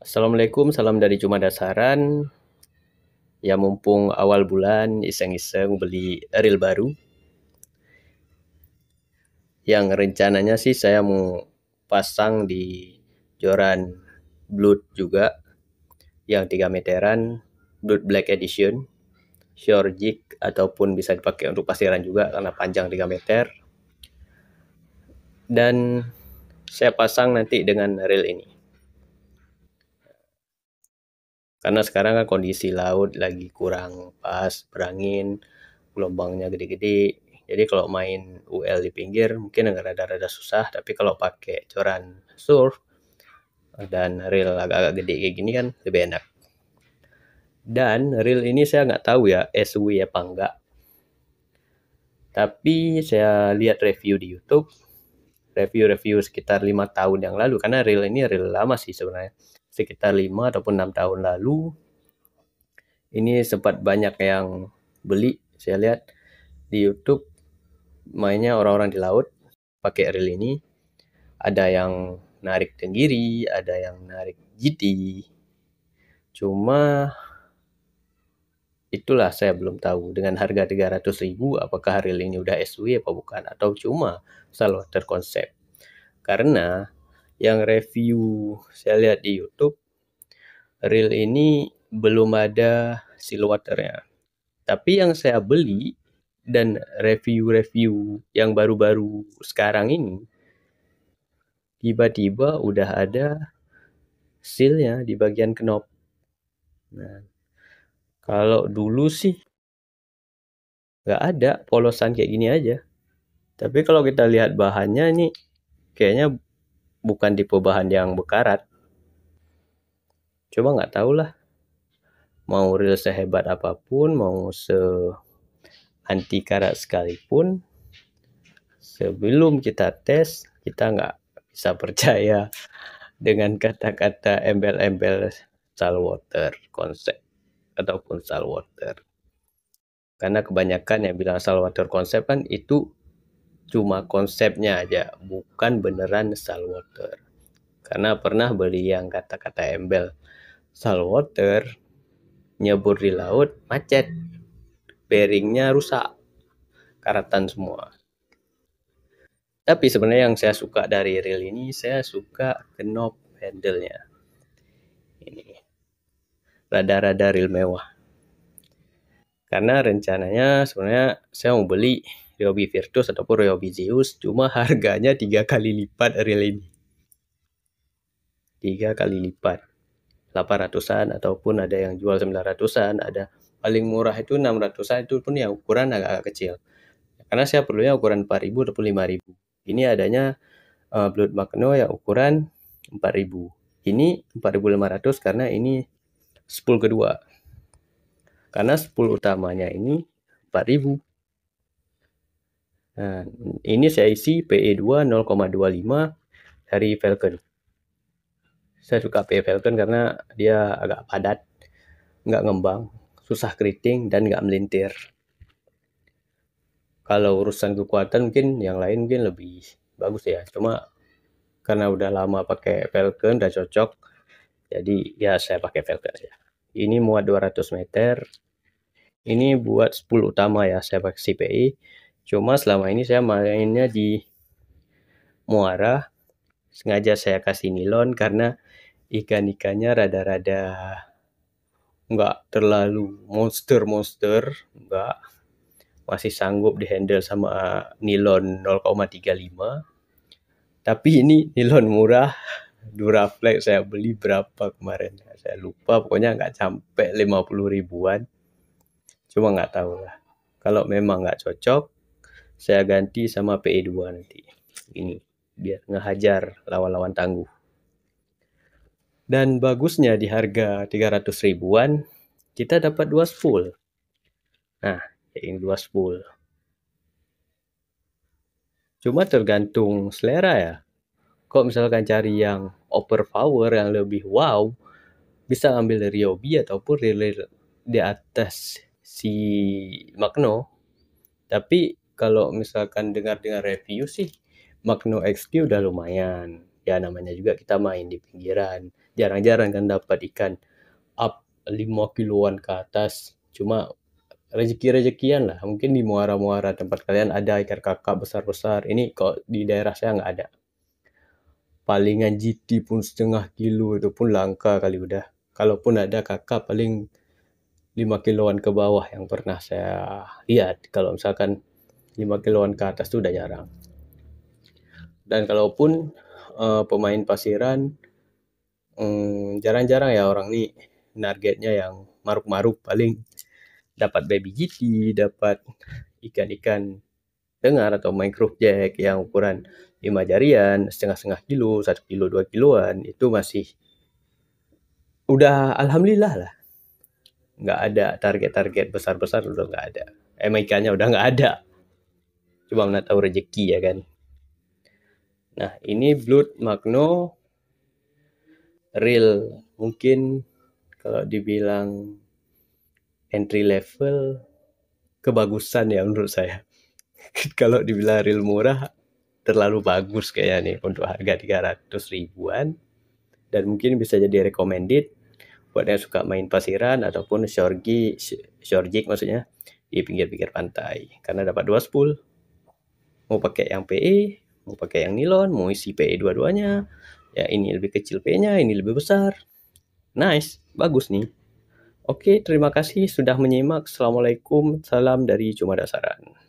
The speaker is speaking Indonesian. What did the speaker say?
Assalamualaikum, salam dari Cuma Dasaran. Ya mumpung awal bulan iseng-iseng beli reel baru. Yang rencananya sih saya mau pasang di joran Blood juga yang 3 meteran, Blood Black Edition, shore jig ataupun bisa dipakai untuk pasiran juga karena panjang 3 meter. Dan saya pasang nanti dengan reel ini. Karena sekarang kan kondisi laut lagi kurang pas, berangin, gelombangnya gede-gede. Jadi kalau main UL di pinggir mungkin agak rada-rada susah, tapi kalau pakai joran surf dan reel agak-agak gede kayak gini kan lebih enak. Dan reel ini saya nggak tahu ya SW apa enggak. Tapi saya lihat review di YouTube, review sekitar 5 tahun yang lalu, karena reel ini reel lama sih sebenarnya. Sekitar 5 ataupun 6 tahun lalu, ini sempat banyak yang beli. Saya lihat di YouTube mainnya orang-orang di laut pakai reel ini. Ada yang narik tenggiri, ada yang narik GT. Cuma itulah saya belum tahu dengan harga 300.000 apakah reel ini udah SW apa bukan, atau cuma saltwater konsep. Karena yang review saya lihat di YouTube, reel ini belum ada silhouetternya. Tapi yang saya beli dan review-review yang baru-baru sekarang ini, tiba-tiba udah ada sealnya di bagian knop. Nah, kalau dulu sih nggak ada, polosan kayak gini aja. Tapi kalau kita lihat bahannya ini kayaknya bukan tipe bahan yang bekarat. Coba nggak tahu lah, mau reel sehebat apapun, mau se anti karat sekalipun, sebelum kita tes kita nggak bisa percaya dengan kata-kata embel-embel saltwater konsep ataupun saltwater. Karena kebanyakan yang bilang saltwater konsep kan itu cuma konsepnya aja, bukan beneran saltwater. Karena pernah beli yang kata-kata embel saltwater, nyebur di laut, macet, bearingnya rusak, karatan semua. Tapi sebenarnya yang saya suka dari reel ini, saya suka knob handle-nya. Ini rada-rada reel mewah. Karena rencananya sebenarnya saya mau beli Ryobi Virtus ataupun Ryobi Zeus, cuma harganya 3 kali lipat reel ini. 3 kali lipat. 800-an ataupun ada yang jual 900-an, ada paling murah itu 600-an, itu pun yang ukuran agak-agak kecil. Karena saya perlunya ukuran 4000 ataupun 5000. Ini adanya Blood Magno yang ukuran 4000. Ini 4500 karena ini spool kedua. Karena spool utamanya ini 4000. Nah, ini saya isi PE2 0,25 dari Falcon. Saya suka PE Falcon karena dia agak padat, nggak ngembang, susah keriting, dan nggak melintir. Kalau urusan kekuatan mungkin yang lain mungkin lebih bagus ya. Cuma karena udah lama pakai Falcon, udah cocok, jadi ya saya pakai Falcon aja. Ini muat 200 meter. Ini buat spool utama ya, saya pakai CPI. Cuma selama ini saya mainnya di muara. Sengaja saya kasih nilon karena ikan-ikannya rada-rada nggak terlalu monster, nggak, masih sanggup dihandle sama nilon 0,35. Tapi ini nilon murah, Duraflex saya beli berapa kemarin, saya lupa, pokoknya nggak sampai 50 ribuan. Cuma nggak tahu lah, kalau memang nggak cocok saya ganti sama PE2 nanti ini, biar ngehajar lawan-lawan tangguh. Dan bagusnya di harga 300 ribuan kita dapat 2 spool. Nah, ini 2 spool. Cuma tergantung selera ya. Kok misalkan cari yang overpower, yang lebih wow, bisa ambil dari Ryobi ataupun reel di atas si Magno. Tapi kalau misalkan dengar-dengar review sih, Magno XT udah lumayan. Ya namanya juga kita main di pinggiran. Jarang-jarang kan dapat ikan up 5 kiloan ke atas. Cuma rezeki-rezekian lah. Mungkin di muara-muara tempat kalian ada ikan kakap besar-besar. Ini kok di daerah saya nggak ada. Palingan GT pun setengah kilo itu pun langka kali udah. Kalaupun ada kakap paling 5 kiloan ke bawah yang pernah saya lihat. Kalau misalkan 5 kiloan ke atas itu udah jarang. Dan kalaupun pemain pasiran, jarang-jarang ya orang nih targetnya yang maruk-maruk, paling dapat baby GT, dapat ikan-ikan dengar atau micro jack yang ukuran 5 jarian, setengah-setengah kilo, 1 kilo, 2 kiloan, itu masih udah alhamdulillah lah. Nggak ada target-target besar-besar, udah nggak ada. Ikannya udah nggak ada. Cuma nggak tahu rezeki ya kan. Nah, ini Blood Magno real. Mungkin kalau dibilang entry level, kebagusan ya menurut saya. Kalau dibilang real murah, terlalu bagus kayaknya nih untuk harga 300 ribuan. Dan mungkin bisa jadi recommended buat yang suka main pasiran ataupun shore jig maksudnya di pinggir-pinggir pantai. Karena dapat 2 spool. Mau pakai yang PE, mau pakai yang nilon, mau isi PE dua-duanya. Ya ini lebih kecil PE-nya, ini lebih besar. Nice, bagus nih. Oke, terima kasih sudah menyimak. Assalamualaikum, salam dari Cuma Dasaran.